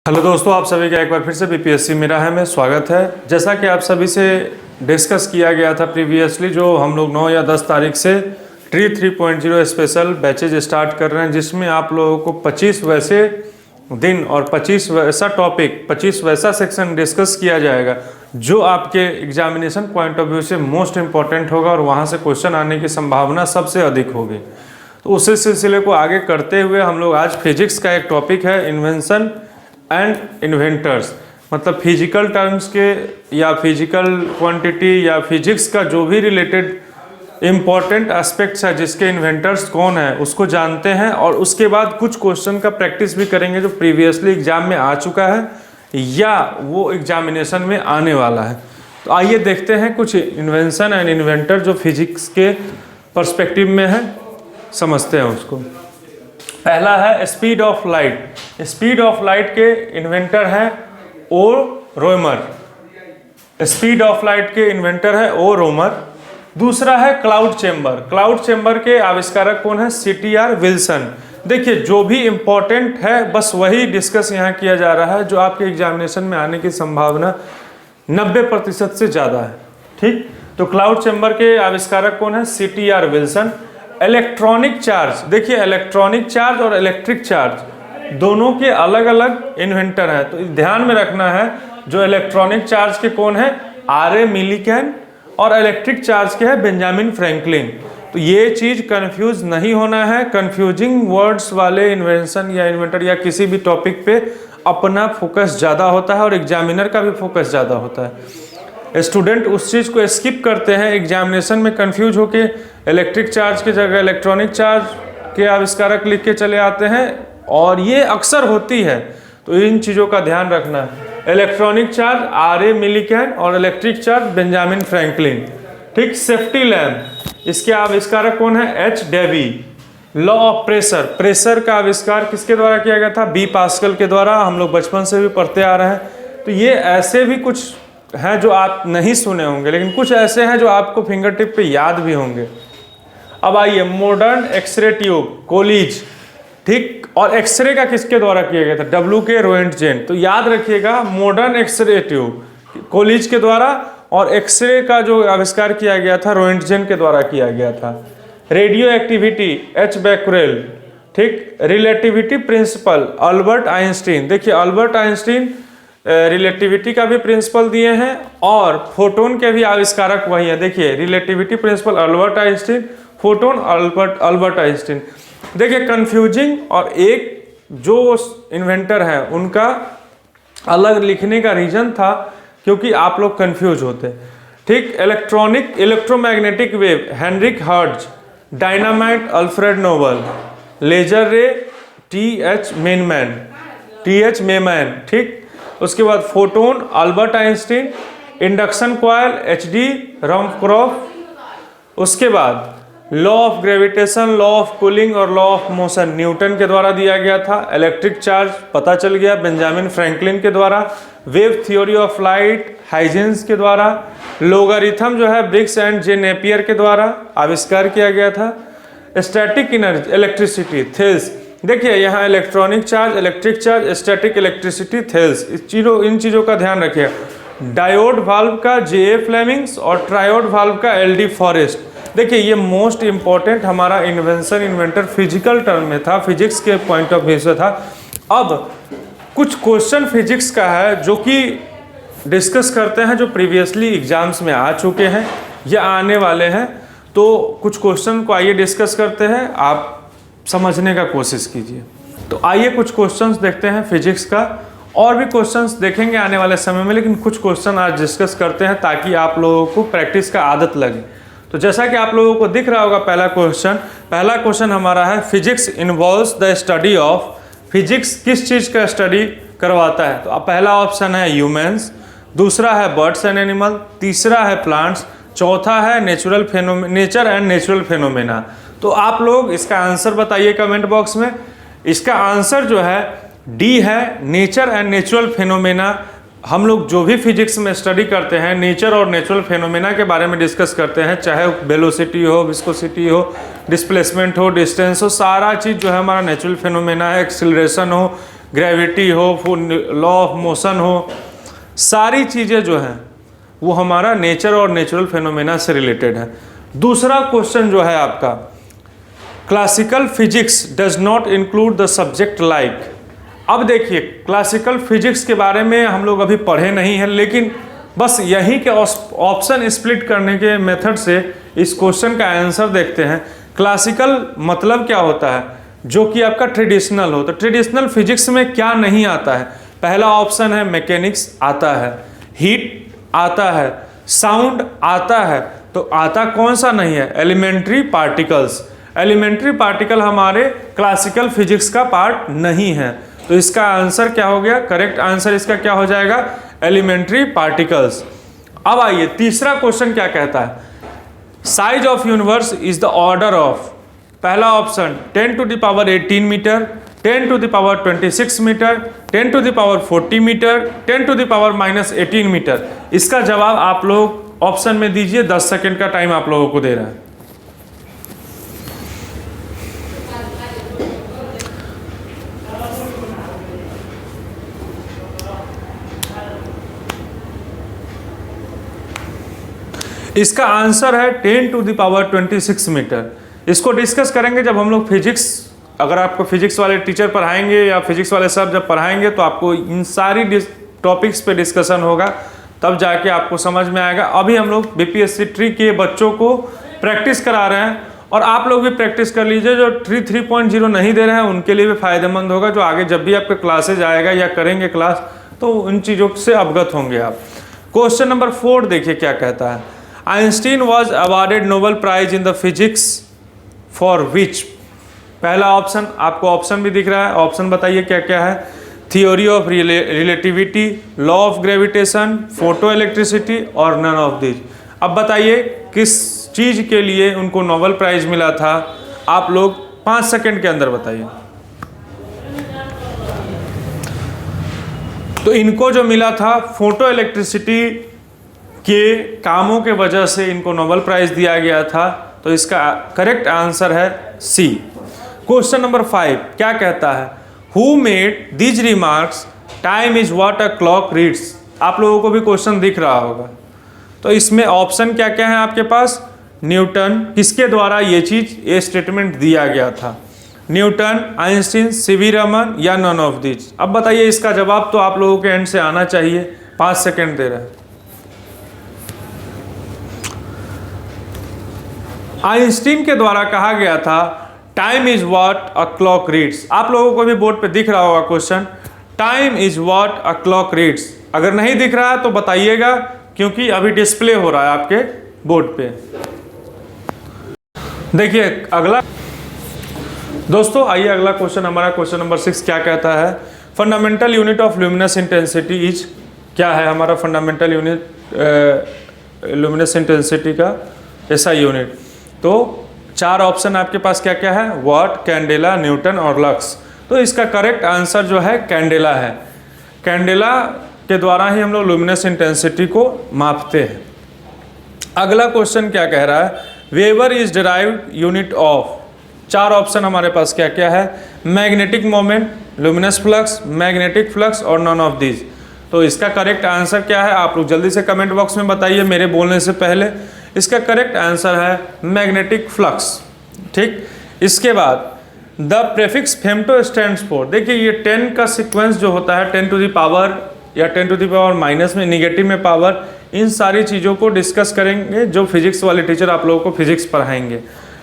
Hello दोस्तों, आप सभी का एक बार फिर से बीपीएससी मेरा है में स्वागत है। जैसा कि आप सभी से डिस्कस किया गया था प्रीवियसली, जो हम लोग 9 या 10 तारीख से ट्री 3.0 स्पेशल बैचेज स्टार्ट कर रहे हैं, जिसमें आप लोगों को 25 वैसे दिन और 25 वैसा टॉपिक, 25 वैसा सेक्शन डिस्कस किया जाएगा जो आपके एग्जामिनेशन पॉइंट ऑफ व्यू से मोस्ट इंपॉर्टेंट होगा और वहाँ से क्वेश्चन आने की संभावना सबसे अधिक होगी। तो उसी सिलसिले को आगे करते हुए हम लोग आज फिजिक्स का एक टॉपिक है इन्वेंशन एंड इन्वेंटर्स, मतलब फिजिकल टर्म्स के या फिजिकल क्वांटिटी या फिजिक्स का जो भी रिलेटेड इम्पॉर्टेंट एस्पेक्ट्स है जिसके इन्वेंटर्स कौन है उसको जानते हैं, और उसके बाद कुछ क्वेश्चन का प्रैक्टिस भी करेंगे जो प्रीवियसली एग्जाम में आ चुका है या वो एग्जामिनेशन में आने वाला है। तो आइए देखते हैं कुछ इन्वेंशन एंड इन्वेंटर जो फिजिक्स के पर्सपेक्टिव में है, समझते हैं उसको। पहला है speed of light. Speed of light के इन्वेंटर है ओ रोमर। स्पीड ऑफ लाइट के इन्वेंटर है ओ रोमर। दूसरा है क्लाउड चेंबर। क्लाउड चेंबर के आविष्कारक कौन है? CTR Wilson. देखिए, जो भी इंपॉर्टेंट है बस वही डिस्कस यहाँ किया जा रहा है जो आपके एग्जामिनेशन में आने की संभावना 90% से ज़्यादा है। ठीक, तो क्लाउड चेंबर के आविष्कारक कौन है? CTR Wilson. इलेक्ट्रॉनिक चार्ज, देखिए इलेक्ट्रॉनिक चार्ज और इलेक्ट्रिक चार्ज दोनों के अलग अलग इन्वेंटर हैं, तो ध्यान में रखना है। जो इलेक्ट्रॉनिक चार्ज के कौन है? RA मिलीकैन, और इलेक्ट्रिक चार्ज के है बेंजामिन फ्रैंकलिन। तो ये चीज़ कंफ्यूज नहीं होना है। कंफ्यूजिंग वर्ड्स वाले इन्वेंशन या इन्वेंटर या किसी भी टॉपिक पे अपना फोकस ज़्यादा होता है और एग्जामिनर का भी फोकस ज़्यादा होता है। स्टूडेंट उस चीज़ को स्किप करते हैं, एग्जामिनेशन में कंफ्यूज होके इलेक्ट्रिक चार्ज की जगह इलेक्ट्रॉनिक चार्ज के आविष्कारक लिख के चले आते हैं, और ये अक्सर होती है। तो इन चीज़ों का ध्यान रखना है। इलेक्ट्रॉनिक चार्ज RA मिलीकैन और इलेक्ट्रिक चार्ज बेंजामिन फ्रैंकलिन। ठीक, सेफ्टी लैम्प, इसके आविष्कारक कौन है? H. Davy. Law of pressure, pressure का आविष्कार किसके द्वारा किया गया था? B. पास्कल के द्वारा। हम लोग बचपन से भी पढ़ते आ रहे हैं। तो ये ऐसे भी कुछ हैं जो आप नहीं सुने होंगे, लेकिन कुछ ऐसे हैं जो आपको फिंगर टिप पे याद भी होंगे। अब आइए, मॉडर्न एक्सरे ट्यूब, कोलिज। ठीक, और एक्सरे का किसके द्वारा किया गया था? W.K. रोएंटजेन। तो याद रखिएगा, मॉडर्न एक्सरे ट्यूब कोलिज के द्वारा, और एक्सरे का जो आविष्कार किया गया था रोएंटजेन के द्वारा किया गया था। Radio activity, H. बैक्यूरेल। ठीक, रिलेटिविटी प्रिंसिपल, अल्बर्ट आइंस्टीन। देखिए, अल्बर्ट आइंस्टीन रिलेटिविटी का भी प्रिंसिपल दिए हैं और फोटोन के भी आविष्कारक वही हैं। देखिए, relativity principle Albert Einstein, photon Albert Einstein. देखिए, कंफ्यूजिंग और एक जो इन्वेंटर है उनका अलग लिखने का रीजन था क्योंकि आप लोग कंफ्यूज होते। ठीक, electromagnetic wave, Heinrich Hertz. Dynamite, Alfred Nobel. Laser ray, TH Maiman. ठीक, उसके बाद photon, Albert Einstein. Induction coil, HD Ruhmkorff. उसके बाद law of gravitation, law of cooling और लॉ ऑफ मोशन न्यूटन के द्वारा दिया गया था। इलेक्ट्रिक चार्ज पता चल गया बेंजामिन फ्रैंकलिन के द्वारा। Wave theory of light, Huygens के द्वारा। लोगारिथम जो है ब्रिग्स एंड जे नेपियर के द्वारा आविष्कार किया गया था। Static energy, electricity, Thales. देखिए, यहाँ electronic charge, electric charge, static electricity, Thales, इन चीज़ों का ध्यान रखिए। डायोड वाल्व का J.A. फ्लेमिंग्स और ट्रायोड वाल्व का LD फॉरेस्ट। देखिए, ये मोस्ट इंपॉर्टेंट हमारा इन्वेंशन इन्वेंटर फिजिकल टर्म में था, फिजिक्स के पॉइंट ऑफ व्यू से था। अब कुछ क्वेश्चन फिजिक्स का है जो कि डिस्कस करते हैं, जो प्रीवियसली एग्जाम्स में आ चुके हैं या आने वाले हैं। तो कुछ क्वेश्चन को आइए डिस्कस करते हैं, आप समझने का कोशिश कीजिए। तो आइए कुछ क्वेश्चंस देखते हैं फिजिक्स का, और भी क्वेश्चंस देखेंगे आने वाले समय में, लेकिन कुछ क्वेश्चन आज डिस्कस करते हैं ताकि आप लोगों को प्रैक्टिस का आदत लगे। तो जैसा कि आप लोगों को दिख रहा होगा, पहला क्वेश्चन हमारा है, physics involves the study of. Physics किस चीज़ का स्टडी करवाता है? तो पहला ऑप्शन है ह्यूमन्स, दूसरा है बर्ड्स एंड एनिमल, तीसरा है प्लांट्स, चौथा है नेचर एंड नेचुरल फेनोमेना। तो आप लोग इसका आंसर बताइए कमेंट बॉक्स में। इसका आंसर जो है D है, नेचर एंड नेचुरल फेनोमेना। हम लोग जो भी फिजिक्स में स्टडी करते हैं, नेचर और नेचुरल फेनोमेना के बारे में डिस्कस करते हैं, चाहे वेलोसिटी हो, विस्कोसिटी हो, डिस्प्लेसमेंट हो, डिस्टेंस हो, सारा चीज़ जो है हमारा नेचुरल फेनोमेना है। एक्सिलरेशन हो, ग्रेविटी हो, लॉ ऑफ मोशन हो, सारी चीज़ें जो हैं वो हमारा नेचर और नेचुरल फेनोमेना से रिलेटेड है। दूसरा क्वेश्चन जो है आपका, classical physics does not include the subject like. अब देखिए, क्लासिकल फिजिक्स के बारे में हम लोग अभी पढ़े नहीं हैं, लेकिन बस यहीं के ऑप्शन स्प्लिट करने के मेथड से इस क्वेश्चन का आंसर देखते हैं। क्लासिकल मतलब क्या होता है? जो कि आपका ट्रेडिशनल हो। तो ट्रेडिशनल फिजिक्स में क्या नहीं आता है? पहला ऑप्शन है मैकेनिक्स आता है, हीट आता है, साउंड आता है। तो आता कौन सा नहीं है? Elementary particles. एलिमेंट्री पार्टिकल हमारे क्लासिकल फिजिक्स का पार्ट नहीं है। तो इसका आंसर क्या हो गया? करेक्ट आंसर इसका क्या हो जाएगा? Elementary particles. अब आइए, तीसरा क्वेश्चन क्या कहता है? Size of universe is the order of. पहला option 10 to the power 18 metre, 10 to the power 26 metre, 10 to the power 40 metre, 10 to the power -18 metre. इसका जवाब आप लोग ऑप्शन में दीजिए। 10 सेकेंड का टाइम आप लोगों को दे रहा है। इसका आंसर है 10 टू द पावर 26 मीटर। इसको डिस्कस करेंगे जब हम लोग फिजिक्स, अगर आपको फिजिक्स वाले टीचर पढ़ाएंगे या फिजिक्स वाले सर जब पढ़ाएंगे तो आपको इन सारी टॉपिक्स पे डिस्कशन होगा, तब जाके आपको समझ में आएगा। अभी हम लोग बीपीएससी ट्री के बच्चों को प्रैक्टिस करा रहे हैं, और आप लोग भी प्रैक्टिस कर लीजिए। जो ट्री 3.0 नहीं दे रहे हैं उनके लिए भी फायदेमंद होगा, जो आगे जब भी आपके क्लासेज आएगा या करेंगे क्लास तो उन चीज़ों से अवगत होंगे आप। क्वेश्चन नंबर 4 देखिए क्या कहता है। Einstein was awarded Nobel prize in the physics for which. पहला ऑप्शन, आपको ऑप्शन भी दिख रहा है, ऑप्शन बताइए क्या क्या है। Theory of relativity, law of gravitation, photo electricity और नन ऑफ दिस। अब बताइए किस चीज़ के लिए उनको नोबेल प्राइज मिला था? आप लोग 5 सेकंड के अंदर बताइए। तो इनको जो मिला था फोटो इलेक्ट्रिसिटी के कामों के वजह से इनको नोबेल प्राइज दिया गया था। तो इसका करेक्ट आंसर है सी। क्वेश्चन नंबर 5 क्या कहता है? Who made these remarks, time is what a clock reads. आप लोगों को भी क्वेश्चन दिख रहा होगा। तो इसमें ऑप्शन क्या क्या है आपके पास? न्यूटन, किसके द्वारा ये स्टेटमेंट दिया गया था? न्यूटन, आइंस्टीन, सीवी रमन या नन ऑफ दिस। अब बताइए इसका जवाब तो आप लोगों के एंड से आना चाहिए। 5 सेकंड दे रहे हैं। आइंस्टीन के द्वारा कहा गया था time is what a clock reads. आप लोगों को भी बोर्ड पे दिख रहा होगा question, time is what a clock reads. अगर नहीं दिख रहा है तो बताइएगा, क्योंकि अभी डिस्प्ले हो रहा है आपके बोर्ड पे। देखिए अगला दोस्तों, आइए अगला क्वेश्चन हमारा क्वेश्चन नंबर 6 क्या कहता है? Fundamental unit of luminous intensity is. क्या है हमारा फंडामेंटल यूनिट ल्यूमिनस इंटेंसिटी का ऐसा यूनिट? तो 4 ऑप्शन आपके पास क्या क्या है? वाट, कैंडेला, न्यूटन और लक्स। तो इसका करेक्ट आंसर जो है कैंडेला है। कैंडेला के द्वारा ही हम लोग लुमिनस इंटेंसिटी को मापते हैं। अगला क्वेश्चन क्या कह रहा है? Weber is derived unit of. 4 option हमारे पास क्या क्या है? Magnetic moment, luminous flux, magnetic flux और नन ऑफ दिस। तो इसका करेक्ट आंसर क्या है? आप लोग जल्दी से कमेंट बॉक्स में बताइए मेरे बोलने से पहले। इसका करेक्ट आंसर है मैग्नेटिक फ्लक्स। ठीक, इसके बाद the prefix femto stands for. देखिए ये 10 का सीक्वेंस जो होता है, 10 टू द पावर या 10 टू द पावर माइनस में निगेटिव में पावर, इन सारी चीज़ों को डिस्कस करेंगे जो फिजिक्स वाले टीचर आप लोगों को फिजिक्स पढ़ाएंगे।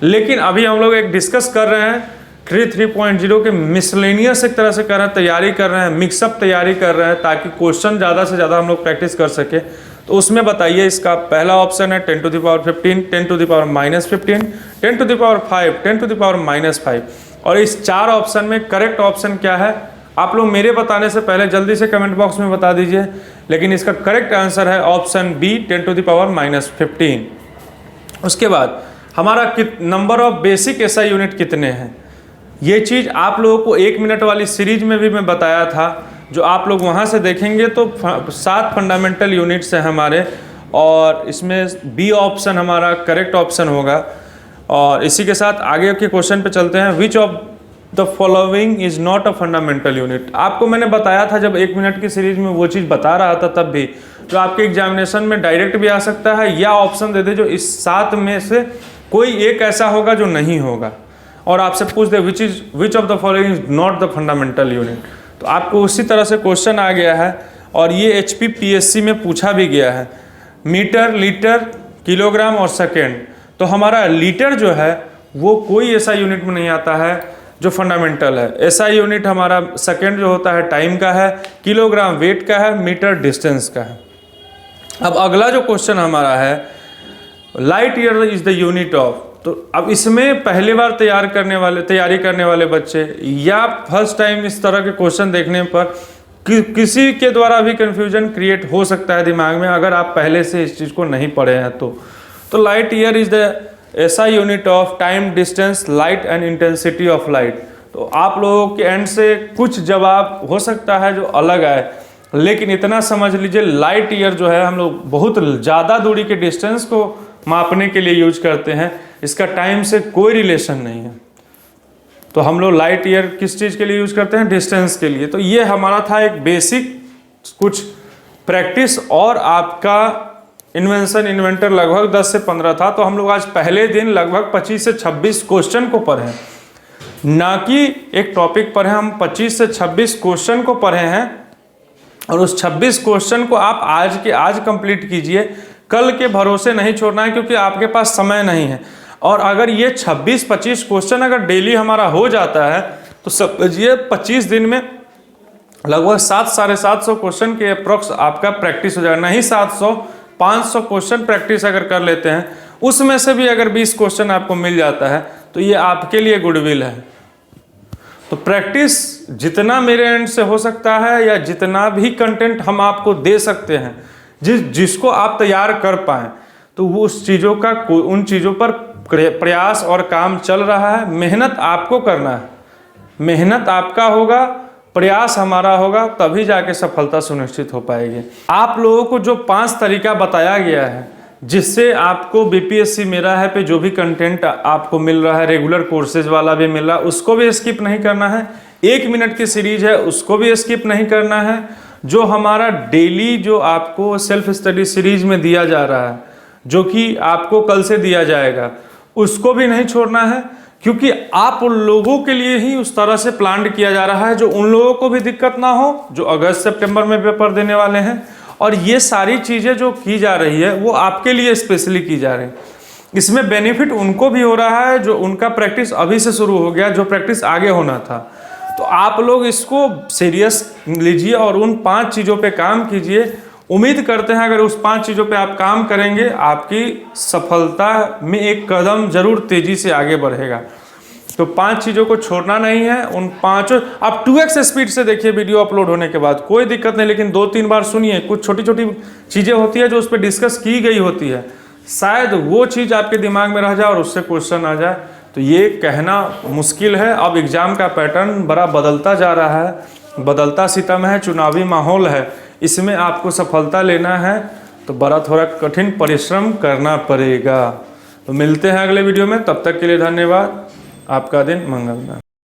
लेकिन अभी हम लोग एक डिस्कस कर रहे हैं ट्री 3.0 के मिसलेनियस एक तरह से कर रहे हैं, तैयारी कर रहे हैं, मिक्सअप तैयारी कर रहे हैं, ताकि क्वेश्चन ज़्यादा से ज़्यादा हम लोग प्रैक्टिस कर सके। तो उसमें बताइए इसका पहला ऑप्शन है 10 to the power 15, 10 to the power -15, 10 to the power 5, 10 to the power -5। और इस 4 ऑप्शन में करेक्ट ऑप्शन क्या है? आप लोग मेरे बताने से पहले जल्दी से कमेंट बॉक्स में बता दीजिए। लेकिन इसका करेक्ट आंसर है option B, 10 to the power -15। उसके बाद हमारा number of basic SI unit कितने हैं? ये चीज़ आप लोगों को 1 मिनट वाली सीरीज में भी मैं बताया था, जो आप लोग वहाँ से देखेंगे तो 7 फंडामेंटल यूनिट्स हैं हमारे, और इसमें बी ऑप्शन हमारा करेक्ट ऑप्शन होगा। और इसी के साथ आगे के क्वेश्चन पे चलते हैं। विच of the following is not a fundamental unit. आपको मैंने बताया था जब 1 मिनट की सीरीज में वो चीज़ बता रहा था तब भी, जो आपके एग्जामिनेशन में डायरेक्ट भी आ सकता है या ऑप्शन दे दे जो इस 7 में से कोई एक ऐसा होगा जो नहीं होगा, और आपसे पूछ दे which of the following is not the fundamental unit. तो आपको उसी तरह से क्वेश्चन आ गया है, और ये HPPSC में पूछा भी गया है। मीटर, लीटर, किलोग्राम और सेकेंड। तो हमारा लीटर जो है वो कोई ऐसा यूनिट में नहीं आता है जो फंडामेंटल है। ऐसा यूनिट हमारा सेकेंड जो होता है टाइम का है, किलोग्राम वेट का है, मीटर डिस्टेंस का है। अब अगला जो क्वेश्चन हमारा है, light year is the unit of. तो अब इसमें पहली बार तैयारी करने वाले बच्चे या फर्स्ट टाइम इस तरह के क्वेश्चन देखने पर किसी के द्वारा भी कंफ्यूजन क्रिएट हो सकता है दिमाग में, अगर आप पहले से इस चीज़ को नहीं पढ़े हैं तो लाइट ईयर इज द ऐसा unit of time, distance, light and intensity of light. तो आप लोगों के एंड से कुछ जवाब हो सकता है जो अलग आए, लेकिन इतना समझ लीजिए लाइट ईयर जो है हम लोग बहुत ज़्यादा दूरी के डिस्टेंस को मापने के लिए यूज करते हैं, इसका टाइम से कोई रिलेशन नहीं है। तो हम लोग लाइट ईयर किस चीज़ के लिए यूज करते हैं? डिस्टेंस के लिए। तो ये हमारा था एक बेसिक कुछ प्रैक्टिस, और आपका इन्वेंटर लगभग 10 से 15 था। तो हम लोग आज पहले दिन लगभग 25 से 26 क्वेश्चन को पढ़े, ना कि एक टॉपिक पढ़े, हम 25 से 26 क्वेश्चन को पढ़े हैं, और उस 26 क्वेश्चन को आप आज के आज कंप्लीट कीजिए, कल के भरोसे नहीं छोड़ना है, क्योंकि आपके पास समय नहीं है। और अगर ये 26-25 क्वेश्चन अगर डेली हमारा हो जाता है तो समझिए 25 दिन में लगभग 700-750 क्वेश्चन के अप्रोक्स आपका प्रैक्टिस हो जाएगा। नहीं 700-500 क्वेश्चन प्रैक्टिस अगर कर लेते हैं, उसमें से भी अगर 20 क्वेश्चन आपको मिल जाता है तो ये आपके लिए गुडविल है। तो प्रैक्टिस जितना मेरे एंड से हो सकता है, या जितना भी कंटेंट हम आपको दे सकते हैं, जिसको आप तैयार कर पाएँ, तो वो उस चीज़ों का उन चीज़ों पर प्रयास और काम चल रहा है। मेहनत आपको करना है, मेहनत आपका होगा, प्रयास हमारा होगा, तभी जाके सफलता सुनिश्चित हो पाएगी। आप लोगों को जो 5 तरीका बताया गया है जिससे आपको BPSC मेरा है पे जो भी कंटेंट आपको मिल रहा है, रेगुलर कोर्सेज वाला भी मिल रहा है, उसको भी स्किप नहीं करना है। 1 मिनट की सीरीज है उसको भी स्किप नहीं करना है। जो हमारा डेली जो आपको सेल्फ स्टडी सीरीज में दिया जा रहा है, जो कि आपको कल से दिया जाएगा, उसको भी नहीं छोड़ना है, क्योंकि आप उन लोगों के लिए ही उस तरह से प्लान किया जा रहा है जो उन लोगों को भी दिक्कत ना हो, जो अगस्त सितंबर में पेपर देने वाले हैं। और ये सारी चीज़ें जो की जा रही है वो आपके लिए स्पेशली की जा रही है। इसमें बेनिफिट उनको भी हो रहा है जो उनका प्रैक्टिस अभी से शुरू हो गया, जो प्रैक्टिस आगे होना था। तो आप लोग इसको सीरियस लीजिए और उन 5 चीज़ों पे काम कीजिए। उम्मीद करते हैं अगर उस 5 चीज़ों पे आप काम करेंगे, आपकी सफलता में एक कदम जरूर तेज़ी से आगे बढ़ेगा। तो 5 चीज़ों को छोड़ना नहीं है। उन 5 आप 2x स्पीड से देखिए वीडियो अपलोड होने के बाद, कोई दिक्कत नहीं, लेकिन 2-3 बार सुनिए। कुछ छोटी छोटी चीज़ें होती है जो उस पर डिस्कस की गई होती है, शायद वो चीज़ आपके दिमाग में रह जाए और उससे क्वेश्चन आ जाए। तो ये कहना मुश्किल है। अब एग्ज़ाम का पैटर्न बड़ा बदलता जा रहा है, बदलता सितम है, चुनावी माहौल है, इसमें आपको सफलता लेना है तो बड़ा थोड़ा कठिन परिश्रम करना पड़ेगा। तो मिलते हैं अगले वीडियो में, तब तक के लिए धन्यवाद। आपका दिन मंगलमय।